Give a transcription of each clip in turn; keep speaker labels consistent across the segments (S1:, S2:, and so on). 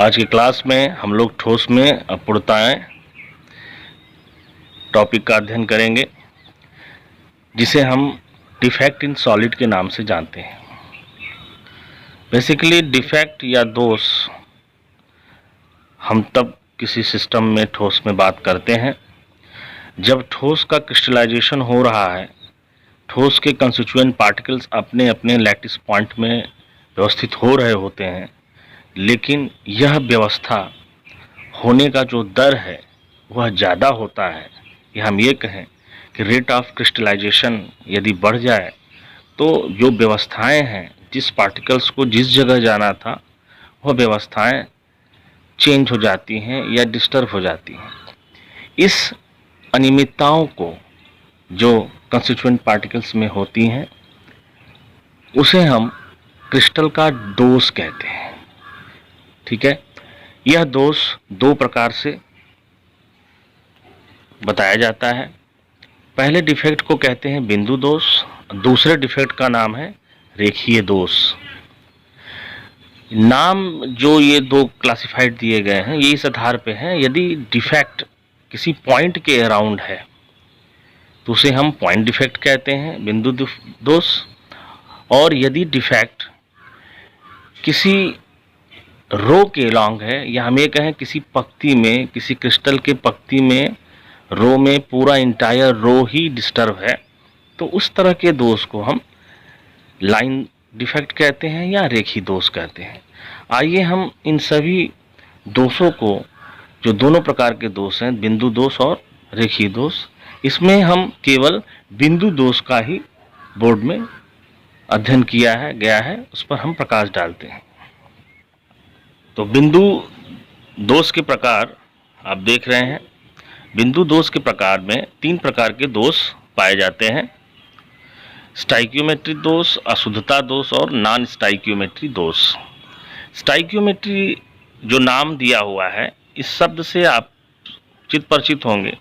S1: आज की क्लास में हम लोग ठोस में अपूर्णताएं टॉपिक का अध्ययन करेंगे, जिसे हम डिफेक्ट इन सॉलिड के नाम से जानते हैं। बेसिकली डिफेक्ट या दोष हम तब किसी सिस्टम में ठोस में बात करते हैं जब ठोस का क्रिस्टलाइजेशन हो रहा है, ठोस के कंस्टिट्यूएंट पार्टिकल्स अपने अपने लैटिस पॉइंट में व्यवस्थित हो रहे होते हैं, लेकिन यह व्यवस्था होने का जो दर है वह ज़्यादा होता है, या हम ये कहें कि रेट ऑफ क्रिस्टलाइजेशन यदि बढ़ जाए तो जो व्यवस्थाएं हैं, जिस पार्टिकल्स को जिस जगह जाना था वह व्यवस्थाएं चेंज हो जाती हैं या डिस्टर्ब हो जाती हैं। इस अनियमितताओं को जो कंस्टिट्यूएंट पार्टिकल्स में होती हैं उसे हम क्रिस्टल का दोष कहते हैं। ठीक है, यह दोष दो प्रकार से बताया जाता है। पहले डिफेक्ट को कहते हैं बिंदु दोष, दूसरे डिफेक्ट का नाम है रेखीय दोष। नाम जो ये दो क्लासिफाइड दिए गए हैं ये इस आधार पे हैं, यदि डिफेक्ट किसी पॉइंट के अराउंड है तो उसे हम पॉइंट डिफेक्ट कहते हैं, बिंदु दोष। और यदि डिफेक्ट किसी रो के लॉन्ग है, या हम ये कहें किसी पंक्ति में, किसी क्रिस्टल के पंक्ति में, रो में पूरा इंटायर रो ही डिस्टर्ब है, तो उस तरह के दोष को हम लाइन डिफेक्ट कहते हैं या रेखी दोष कहते हैं। आइए हम इन सभी दोषों को, जो दोनों प्रकार के दोष हैं, बिंदु दोष और रेखी दोष, इसमें हम केवल बिंदु दोष का ही बोर्ड में अध्ययन किया है गया है, उस पर हम प्रकाश डालते हैं। तो बिंदु दोष के प्रकार आप देख रहे हैं। बिंदु दोष के प्रकार में तीन प्रकार के दोष पाए जाते हैं: स्टाइकियोमेट्री दोष, अशुद्धता दोष और नॉन स्टाइकियोमेट्री दोष। स्टाइकियोमेट्री जो नाम दिया हुआ है, इस शब्द से आप चित परिचित होंगे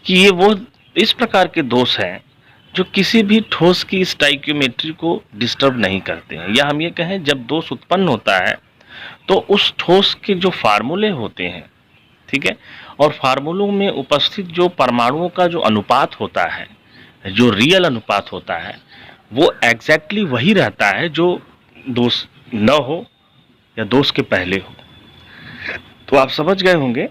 S1: कि ये वो इस प्रकार के दोष हैं जो किसी भी ठोस की स्टाइकियोमेट्री को डिस्टर्ब नहीं करते हैं। या हम ये कहें, जब दोष उत्पन्न होता है तो उस ठोस के जो फार्मूले होते हैं, ठीक है, और फार्मूलों में उपस्थित जो परमाणुओं का जो अनुपात होता है, जो रियल अनुपात होता है, वो एग्जैक्टली वही रहता है जो दोष न हो या दोष के पहले हो। तो आप समझ गए होंगे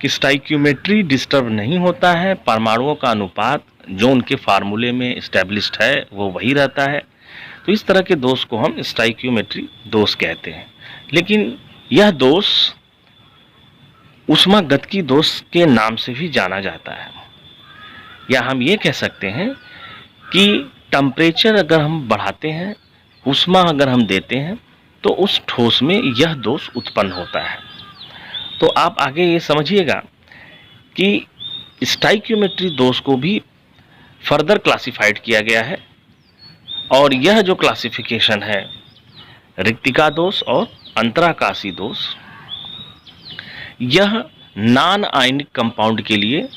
S1: कि स्टाइकियोमेट्री डिस्टर्ब नहीं होता है, परमाणुओं का अनुपात जो उनके फार्मूले में इस्टेब्लिश्ड है वो वही रहता है। तो इस तरह के दोष को हम स्टाइकियोमेट्री दोष कहते हैं। लेकिन यह दोष ऊष्मागतिकी दोष के नाम से भी जाना जाता है, या हम ये कह सकते हैं कि टेम्परेचर अगर हम बढ़ाते हैं, ऊष्मा अगर हम देते हैं, तो उस ठोस में यह दोष उत्पन्न होता है। तो आप आगे ये समझिएगा कि स्टाइकियोमेट्री दोष को भी फर्दर क्लासिफाइड किया गया है, और यह जो क्लासिफिकेशन है रिक्तिका दोष और अंतराकाशी दोष, यह नॉन आयनिक कंपाउंड के लिए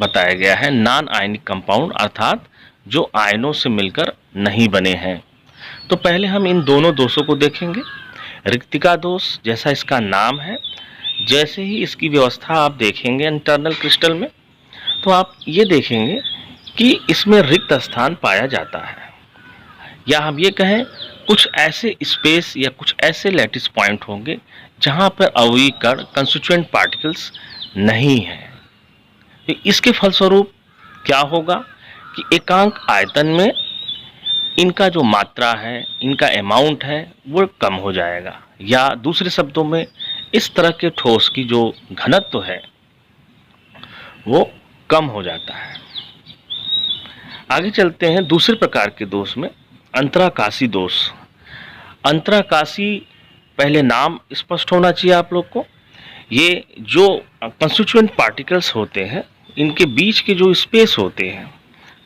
S1: बताया गया है। नॉन आयनिक कंपाउंड अर्थात जो आयनों से मिलकर नहीं बने हैं। तो पहले हम इन दोनों दोषों को देखेंगे। रिक्तिका दोष, जैसा इसका नाम है, जैसे ही इसकी व्यवस्था आप देखेंगे इंटरनल क्रिस्टल में, तो आप ये देखेंगे कि इसमें रिक्त स्थान पाया जाता है, या हम ये कहें कुछ ऐसे स्पेस या कुछ ऐसे लैटिस पॉइंट होंगे जहां पर अवयवी कण कंस्टिट्यूएंट पार्टिकल्स नहीं हैं। तो इसके फलस्वरूप क्या होगा कि एकांक आयतन में इनका जो मात्रा है, इनका अमाउंट है, वो कम हो जाएगा, या दूसरे शब्दों में इस तरह के ठोस की जो घनत्व है वो कम हो जाता है। आगे चलते हैं दूसरे प्रकार के दोष में, अंतराकाशी दोष। अंतराकाशी, पहले नाम स्पष्ट होना चाहिए आप लोग को। ये जो कंस्टिट्यूएंट पार्टिकल्स होते हैं, इनके बीच के जो स्पेस होते हैं,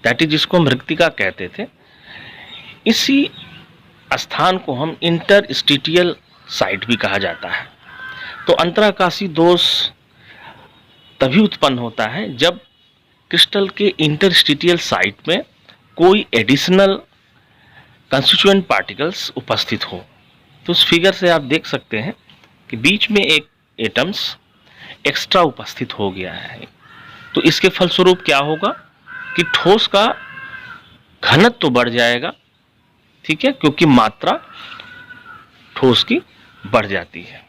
S1: दैट इज जिसको हम रिक्तिका कहते थे, इसी स्थान को हम इंटरस्टिटियल साइट भी कहा जाता है। तो अंतराकाशी दोष तभी उत्पन्न होता है जब क्रिस्टल के इंटरस्टिटियल साइट में कोई एडिशनल कंस्टिट्यूएंट पार्टिकल्स उपस्थित हो। तो उस फिगर से आप देख सकते हैं कि बीच में एक एटम्स एक्स्ट्रा उपस्थित हो गया है, तो इसके फलस्वरूप क्या होगा कि ठोस का घनत्व तो बढ़ जाएगा, ठीक है, क्योंकि मात्रा ठोस की बढ़ जाती है।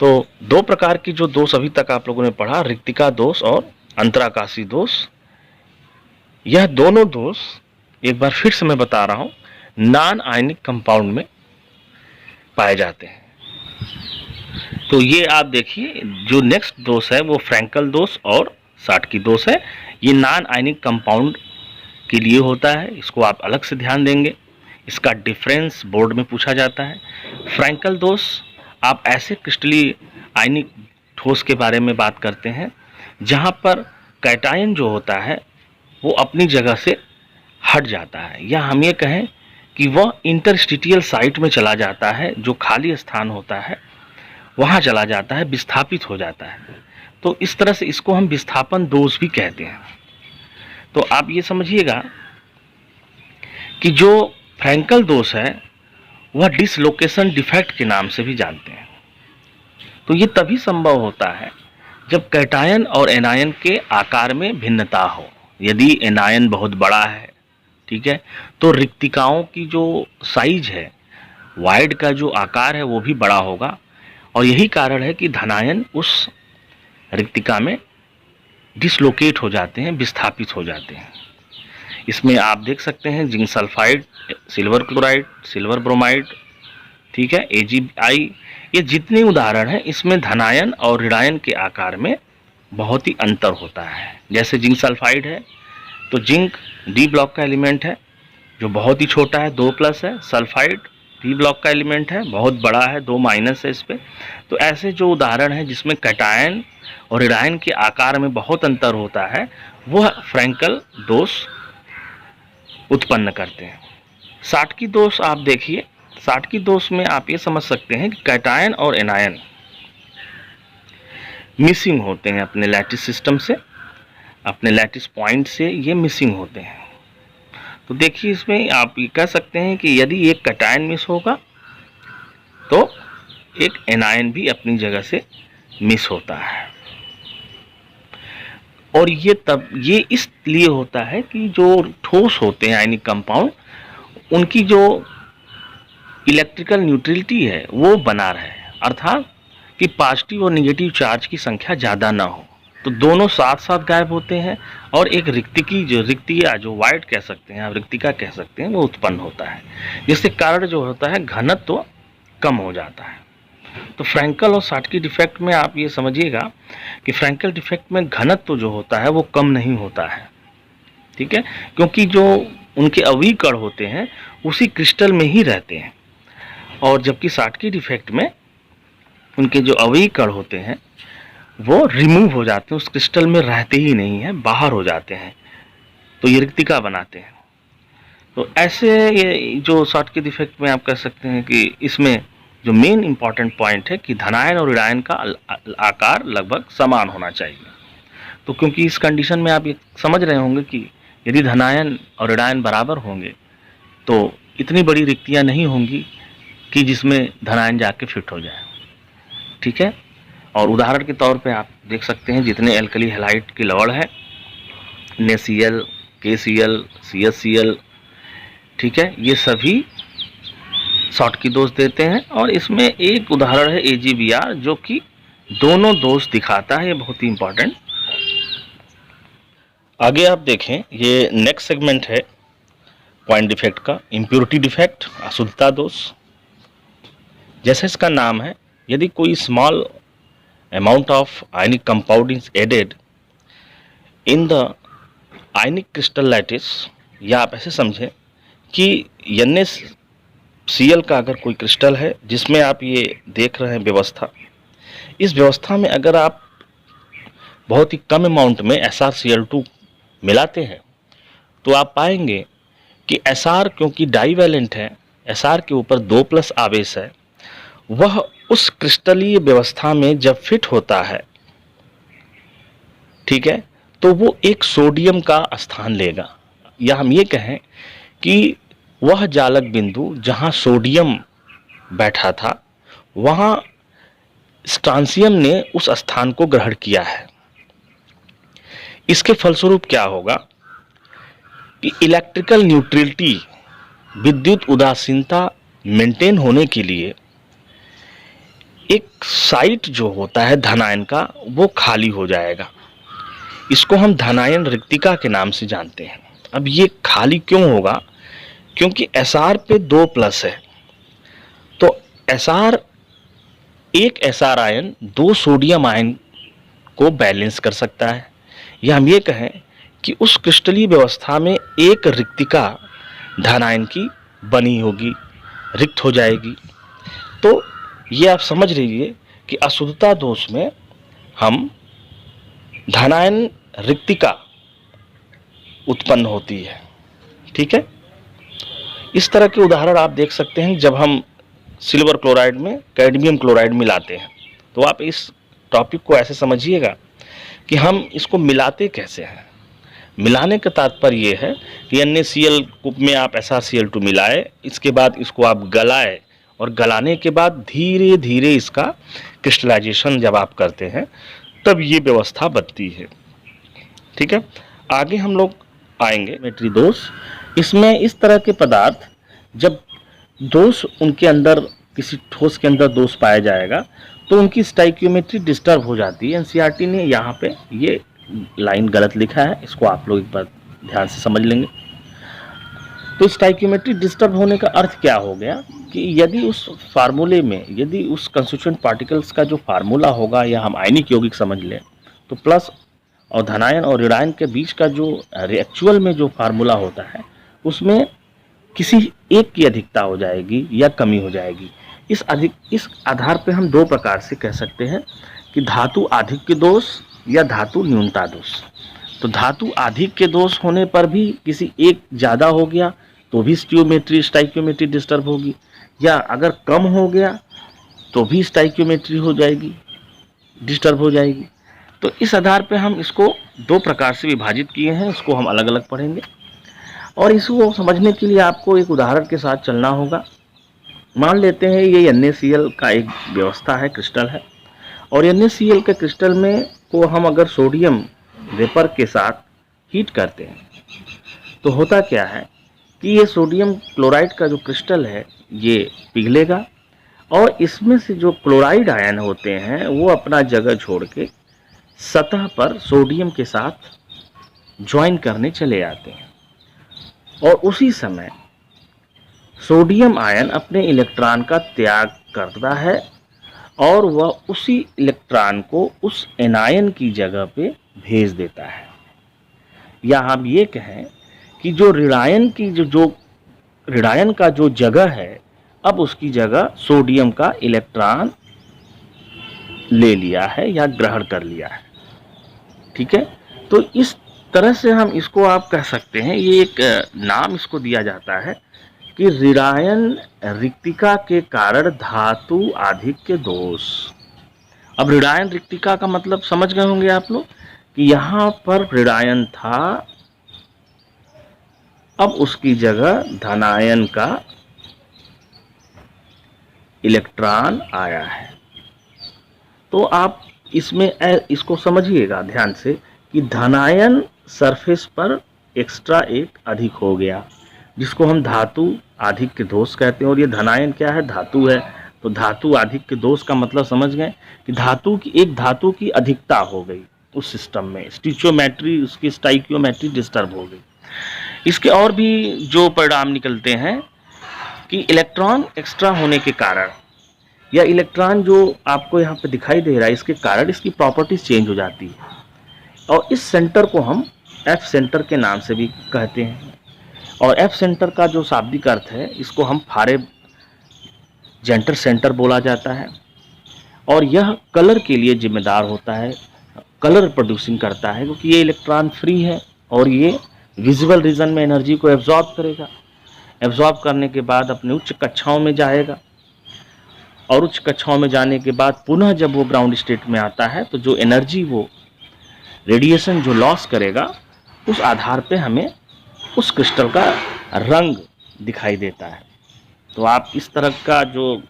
S1: तो दो प्रकार की जो दोष अभी तक आप लोगों ने पढ़ा, रिक्तिका दोष और अंतराकाशी दोष, यह दोनों दोष एक बार फिर से मैं बता रहा हूं, नॉन आयनिक कंपाउंड में पाए जाते हैं। तो ये आप देखिए, जो नेक्स्ट दोष है वो फ्रैंकल दोष और साटकी दोष है। ये नॉन आयनिक कंपाउंड के लिए होता है, इसको आप अलग से ध्यान देंगे। इसका डिफरेंस बोर्ड में पूछा जाता है। फ्रैंकल दोष आप ऐसे क्रिस्टलीय आयनिक ठोस के बारे में बात करते हैं जहाँ पर कैटायन जो होता है वो अपनी जगह से हट जाता है, या हम ये कहें कि वह इंटरस्टिशियल साइट में चला जाता है, जो खाली स्थान होता है वहाँ चला जाता है, विस्थापित हो जाता है। तो इस तरह से इसको हम विस्थापन दोष भी कहते हैं। तो आप ये समझिएगा कि जो फ्रैंकल दोष है वह डिसलोकेशन डिफेक्ट के नाम से भी जानते हैं। तो ये तभी संभव होता है जब कैटायन और एनायन के आकार में भिन्नता हो। यदि एनायन बहुत बड़ा है, ठीक है, तो रिक्तिकाओं की जो साइज है, वाइड का जो आकार है वो भी बड़ा होगा, और यही कारण है कि धनायन उस रिक्तिका में डिसलोकेट हो जाते हैं, विस्थापित हो जाते हैं। इसमें आप देख सकते हैं zinc sulphide, silver chloride, silver bromide, ठीक है, AgI, ये जितने उदाहरण हैं इसमें धनायन और ऋणायन के आकार में बहुत ही अंतर होता है। जैसे जिंक सल्फाइड है तो जिंक D ब्लॉक का एलिमेंट है जो बहुत ही छोटा है, 2+ है। सल्फाइड D ब्लॉक का एलिमेंट है, बहुत बड़ा है, 2- है इस पे। तो ऐसे जो उदाहरण हैं जिसमें कैटायन और ऋणायन के आकार में बहुत अंतर होता है, वह फ्रैंकल दोष उत्पन्न करते हैं। साटकी दोष आप देखिए, साटकी दोष में आप ये समझ सकते हैं कि कैटायन और एनायन मिसिंग होते हैं अपने लैटिस सिस्टम से, अपने लैटिस पॉइंट से ये मिसिंग होते हैं। तो देखिए इसमें आप ये कह सकते हैं कि यदि एक कैटायन मिस होगा तो एक एनायन भी अपनी जगह से मिस होता है। और ये इसलिए होता है कि जो ठोस होते हैं आयनिक कंपाउंड, उनकी जो इलेक्ट्रिकल न्यूट्रलिटी है वो बना रहे, अर्थात कि पॉजिटिव और निगेटिव चार्ज की संख्या ज़्यादा ना हो। तो दोनों साथ साथ गायब होते हैं और एक रिक्तिया जो वाइड कह सकते हैं, आप रिक्तिका कह सकते हैं, वो उत्पन्न होता है, जिसके कारण जो होता है घनत्व तो कम हो जाता है। तो फ्रैंकल और साटकी डिफेक्ट में आप ये समझिएगा कि फ्रैंकल डिफेक्ट में घनत्व जो होता है वो कम नहीं होता है, ठीक है, क्योंकि जो उनके अवयवी कण होते हैं उसी क्रिस्टल में ही रहते हैं, और जबकि साटकी डिफेक्ट में उनके जो अवयवी कण होते हैं वो रिमूव हो जाते हैं, उस क्रिस्टल में रहते ही नहीं हैं, बाहर हो जाते हैं, तो ये रिक्तिका बनाते हैं। तो ऐसे ये जो साटकी डिफेक्ट में आप कह सकते हैं कि इसमें जो मेन इंपॉर्टेंट पॉइंट है कि धनायन और ऋणायन का आकार लगभग समान होना चाहिए। तो क्योंकि इस कंडीशन में आप ये समझ रहे होंगे कि यदि धनायन और ऋणायन बराबर होंगे तो इतनी बड़ी रिक्तियाँ नहीं होंगी कि जिसमें धनायन जाके फिट हो जाए, ठीक है। और उदाहरण के तौर पे आप देख सकते हैं जितने एल्कली हैलाइड की लवण है, NaCl, KCl, CHCl, ठीक है, ये सभी साटकी दोष देते हैं। और इसमें एक उदाहरण है AgBr जो कि दोनों दोष दिखाता है, ये बहुत ही इंपॉर्टेंट। आगे आप देखें, ये नेक्स्ट सेगमेंट है पॉइंट डिफेक्ट का, इम्प्योरिटी डिफेक्ट, अशुद्धता दोष। जैसे इसका नाम है, यदि कोई small amount of ionic compound is added in the ionic crystal lattice, या आप ऐसे समझें कि NaCl का अगर कोई क्रिस्टल है जिसमें आप ये देख रहे हैं व्यवस्था, इस व्यवस्था में अगर आप बहुत ही कम अमाउंट में SrCl2 मिलाते हैं तो आप पाएंगे कि Sr क्योंकि डाईवैलेंट है, Sr के ऊपर 2+ आवेश है, वह उस क्रिस्टलीय व्यवस्था में जब फिट होता है, ठीक है, तो वो एक सोडियम का स्थान लेगा, या हम ये कहें कि वह जालक बिंदु जहाँ सोडियम बैठा था वहाँ स्ट्रांसियम ने उस स्थान को ग्रहण किया है। इसके फलस्वरूप क्या होगा कि इलेक्ट्रिकल न्यूट्रलिटी, विद्युत उदासीनता मेंटेन होने के लिए एक साइट जो होता है धनायन का वो खाली हो जाएगा। इसको हम धनायन रिक्तिका के नाम से जानते हैं। अब ये खाली क्यों होगा? क्योंकि Sr पे 2+ है, तो Sr एक Sr आयन 2 सोडियम आयन को बैलेंस कर सकता है, या हम ये कहें कि उस क्रिस्टलीय व्यवस्था में एक रिक्तिका धनायन की बनी होगी, रिक्त हो जाएगी। तो ये आप समझ लीजिए कि अशुद्धता दोष में हम धनायन रिक्तिका उत्पन्न होती है। ठीक है, इस तरह के उदाहरण आप देख सकते हैं जब हम सिल्वर क्लोराइड में कैडमियम क्लोराइड मिलाते हैं। तो आप इस टॉपिक को ऐसे समझिएगा कि हम इसको मिलाते कैसे हैं। मिलाने का तात्पर्य ये है कि NaCl कूप में आप SrCl2 मिलाए, इसके बाद इसको आप गलाए, और गलाने के बाद धीरे धीरे इसका क्रिस्टलाइजेशन जब आप करते हैं तब ये व्यवस्था बनती है। ठीक है, आगे हम लोग आएंगे मेट्री दोष। इसमें इस तरह के पदार्थ जब दोष उनके अंदर, किसी ठोस के अंदर दोष पाया जाएगा तो उनकी स्टाइकियोमेट्री डिस्टर्ब हो जाती है। NCERT ने यहाँ पे ये लाइन गलत लिखा है, इसको आप लोग एक बार ध्यान से समझ लेंगे। तो स्टाइकियोमेट्री डिस्टर्ब होने का अर्थ क्या हो गया कि यदि उस फार्मूले में, यदि उस कंस्टिट्यूएंट पार्टिकल्स का जो फार्मूला होगा, या हम आयनिक यौगिक समझ लें, तो प्लस और धनायन और ऋणायन के बीच का जो एक्चुअल में जो फार्मूला होता है उसमें किसी एक की अधिकता हो जाएगी या कमी हो जाएगी। इस आधार पे हम 2 प्रकार से कह सकते हैं कि धातु आधिक्य दोष या धातु न्यूनता दोष। तो धातु आधिक्य दोष होने पर भी किसी एक ज़्यादा हो गया तो भी स्टाइकियोमेट्री डिस्टर्ब होगी, या अगर कम हो गया तो भी स्टाइकियोमेट्री हो जाएगी, डिस्टर्ब हो जाएगी। तो इस आधार पे हम इसको 2 प्रकार से विभाजित किए हैं, इसको हम अलग अलग पढ़ेंगे। और इसको समझने के लिए आपको एक उदाहरण के साथ चलना होगा। मान लेते हैं ये NaCl का एक व्यवस्था है, क्रिस्टल है, और NaCl के क्रिस्टल में को हम अगर सोडियम वेपर के साथ हीट करते हैं तो होता क्या है कि ये सोडियम क्लोराइड का जो क्रिस्टल है ये पिघलेगा, और इसमें से जो क्लोराइड आयन होते हैं वो अपना जगह छोड़ के सतह पर सोडियम के साथ ज्वाइन करने चले आते हैं, और उसी समय सोडियम आयन अपने इलेक्ट्रॉन का त्याग करता है और वह उसी इलेक्ट्रॉन को उस एनायन की जगह पे भेज देता है। या हम ये कहें कि जो ऋणायन का जो जगह है, अब उसकी जगह सोडियम का इलेक्ट्रॉन ले लिया है या ग्रहण कर लिया है। ठीक है, तो इस तरह से हम इसको आप कह सकते हैं, ये एक नाम इसको दिया जाता है कि ऋणायन रिक्तिका के कारण धातु आधिक्य दोष। अब ऋणायन रिक्तिका का मतलब समझ गए होंगे आप लोग कि यहाँ पर ऋणायन था, अब उसकी जगह धनायन का इलेक्ट्रॉन आया है। तो आप इसमें इसको समझिएगा ध्यान से कि धनायन सरफेस पर एक्स्ट्रा एक अधिक हो गया, जिसको हम धातु आधिक्य दोष कहते हैं। और ये धनायन क्या है? धातु है। तो धातु आधिक्य दोष का मतलब समझ गए कि धातु की अधिकता हो गई उस सिस्टम में, स्टिचियोमेट्री, उसकी स्टाइकियोमेट्री डिस्टर्ब हो गई। इसके और भी जो परिणाम निकलते हैं कि इलेक्ट्रॉन एक्स्ट्रा होने के कारण, या इलेक्ट्रॉन जो आपको यहाँ पे दिखाई दे रहा है, इसके कारण इसकी प्रॉपर्टीज चेंज हो जाती है। और इस सेंटर को हम एफ सेंटर के नाम से भी कहते हैं। और एफ सेंटर का जो शाब्दिक अर्थ है, इसको हम फारे जेंटर सेंटर बोला जाता है। और यह कलर के लिए जिम्मेदार होता है, कलर प्रोड्यूसिंग करता है, क्योंकि ये इलेक्ट्रॉन फ्री है और ये विजिबल रीजन में एनर्जी को एब्जॉर्ब करेगा। एब्जॉर्ब करने के बाद अपने उच्च कक्षाओं में जाएगा, और उच्च कक्षाओं में जाने के बाद पुनः जब वो ग्राउंड स्टेट में आता है तो जो एनर्जी, वो रेडिएशन जो लॉस करेगा, उस आधार पे हमें उस क्रिस्टल का रंग दिखाई देता है। तो आप इस तरह का जो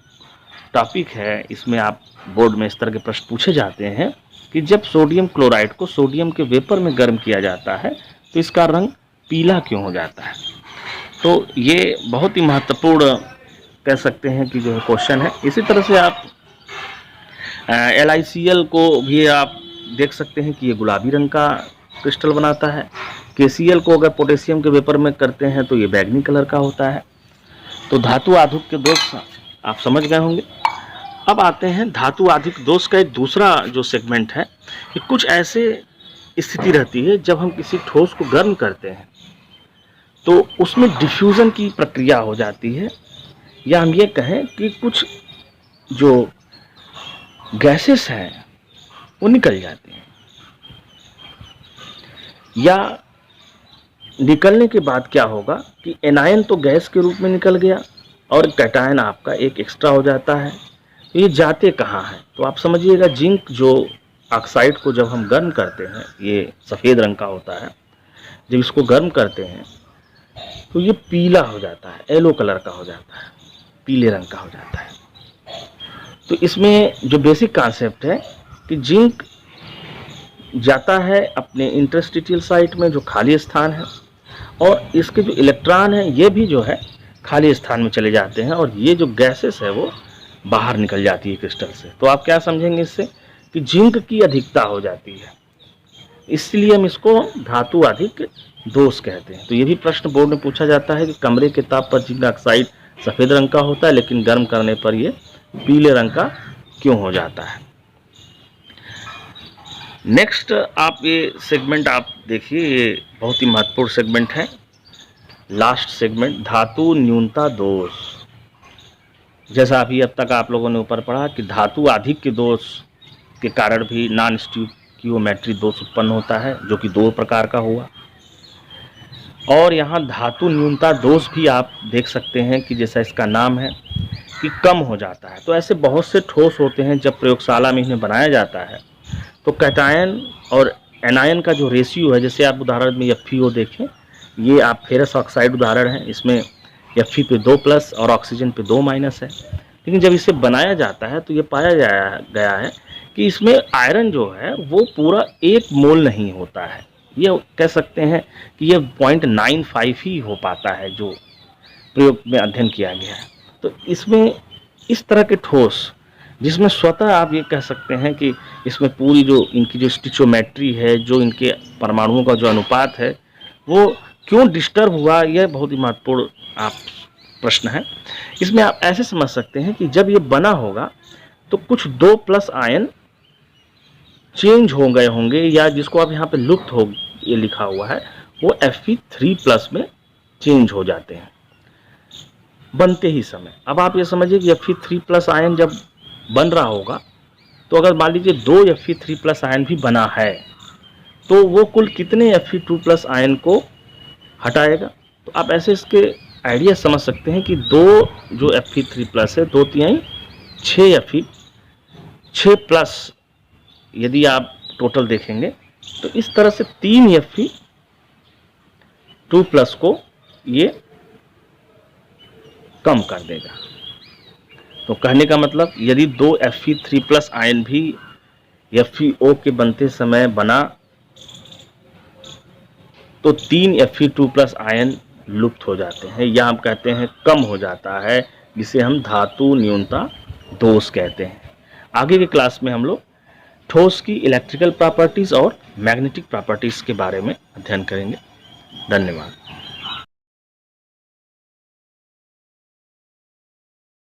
S1: टॉपिक है, इसमें आप बोर्ड में इस तरह के प्रश्न पूछे जाते हैं कि जब सोडियम क्लोराइड को सोडियम के वेपर में गर्म किया जाता है तो इसका रंग पीला क्यों हो जाता है। तो ये बहुत ही महत्वपूर्ण कह सकते हैं कि जो है क्वेश्चन है। इसी तरह से आप LiCl को भी आप देख सकते हैं कि ये गुलाबी रंग का क्रिस्टल बनाता है। KCl को अगर पोटेशियम के वेपर में करते हैं तो ये बैंगनी कलर का होता है। तो धातु आधिक के दोष आप समझ गए होंगे। अब आते हैं धातु आधिक दोष का एक दूसरा जो सेगमेंट है कि कुछ ऐसे स्थिति रहती है जब हम किसी ठोस को गर्म करते हैं तो उसमें डिफ्यूज़न की प्रक्रिया हो जाती है, या हम ये कहें कि कुछ जो गैसेस हैं वो निकल जाती हैं, या निकलने के बाद क्या होगा कि एनायन तो गैस के रूप में निकल गया और कैटायन आपका एक एक्स्ट्रा हो जाता है। तो ये जाते कहाँ हैं, तो आप समझिएगा जिंक जो ऑक्साइड को जब हम गर्म करते हैं, ये सफ़ेद रंग का होता है, जब इसको गर्म करते हैं तो ये पीला हो जाता है, येलो कलर का हो जाता है, पीले रंग का हो जाता है। तो इसमें जो बेसिक कॉन्सेप्ट है कि जिंक जाता है अपने इंटरस्टिशियल साइट में जो खाली स्थान है, और इसके जो इलेक्ट्रॉन हैं ये भी जो है खाली स्थान में चले जाते हैं, और ये जो गैसेस है वो बाहर निकल जाती है क्रिस्टल से। तो आप क्या समझेंगे इससे कि जिंक की अधिकता हो जाती है, इसलिए हम इसको धातु अधिक दोष कहते हैं। तो ये भी प्रश्न बोर्ड में पूछा जाता है कि कमरे के ताप पर जिंक ऑक्साइड सफ़ेद रंग का होता है लेकिन गर्म करने पर ये पीले रंग का क्यों हो जाता है। नेक्स्ट आप ये सेगमेंट आप देखिए, ये बहुत ही महत्वपूर्ण सेगमेंट है, लास्ट सेगमेंट धातु न्यूनता दोष। जैसा अभी अब तक आप लोगों ने ऊपर पढ़ा कि धातु अधिक के दोष के कारण भी नॉन स्टिकियोमेट्री दोष उत्पन्न होता है जो कि 2 प्रकार का हुआ, और यहाँ धातु न्यूनता दोष भी आप देख सकते हैं कि जैसा इसका नाम है कि कम हो जाता है। तो ऐसे बहुत से ठोस होते हैं जब प्रयोगशाला में इन्हें बनाया जाता है तो कैटायन और एनायन का जो रेशियो है, जैसे आप उदाहरण में FeO देखें, ये आप फेरस ऑक्साइड उदाहरण है, इसमें Fe पे 2+ और ऑक्सीजन पे 2- है। लेकिन जब इसे बनाया जाता है तो ये पाया गया है कि इसमें आयरन जो है वो पूरा 1 मोल नहीं होता है, ये कह सकते हैं कि ये 0.95 ही हो पाता है जो प्रयोग में अध्ययन किया गया है। तो इसमें इस तरह के ठोस जिसमें स्वतः आप ये कह सकते हैं कि इसमें पूरी जो इनकी जो स्टिचोमेट्री है, जो इनके परमाणुओं का जो अनुपात है वो क्यों डिस्टर्ब हुआ, यह बहुत ही महत्वपूर्ण आप प्रश्न है। इसमें आप ऐसे समझ सकते हैं कि जब ये बना होगा तो कुछ 2+ आयन चेंज हो गए होंगे, या जिसको आप यहाँ पे लुप्त हो ये लिखा हुआ है वो Fe3+ में चेंज हो जाते हैं बनते ही समय। अब आप ये समझिए कि Fe3+ आयन जब बन रहा होगा तो अगर मान लीजिए 2 Fe3+ आयन भी बना है तो वो कुल कितने Fe2+ आयन को हटाएगा। तो आप ऐसे इसके आइडिया समझ सकते हैं कि 2 जो Fe3+ है 2 3 6+ यदि आप टोटल देखेंगे तो इस तरह से 3 Fe2+ को ये कम कर देगा। तो कहने का मतलब यदि 2 Fe3+ आयन भी FeO के बनते समय बना तो 3 Fe2+ आयन लुप्त हो जाते हैं, या हम कहते हैं कम हो जाता है, जिसे हम धातु न्यूनता दोष कहते हैं। आगे के क्लास में हम लोग ठोस की इलेक्ट्रिकल प्रॉपर्टीज़ और मैग्नेटिक प्रॉपर्टीज़ के बारे में अध्ययन करेंगे। धन्यवाद।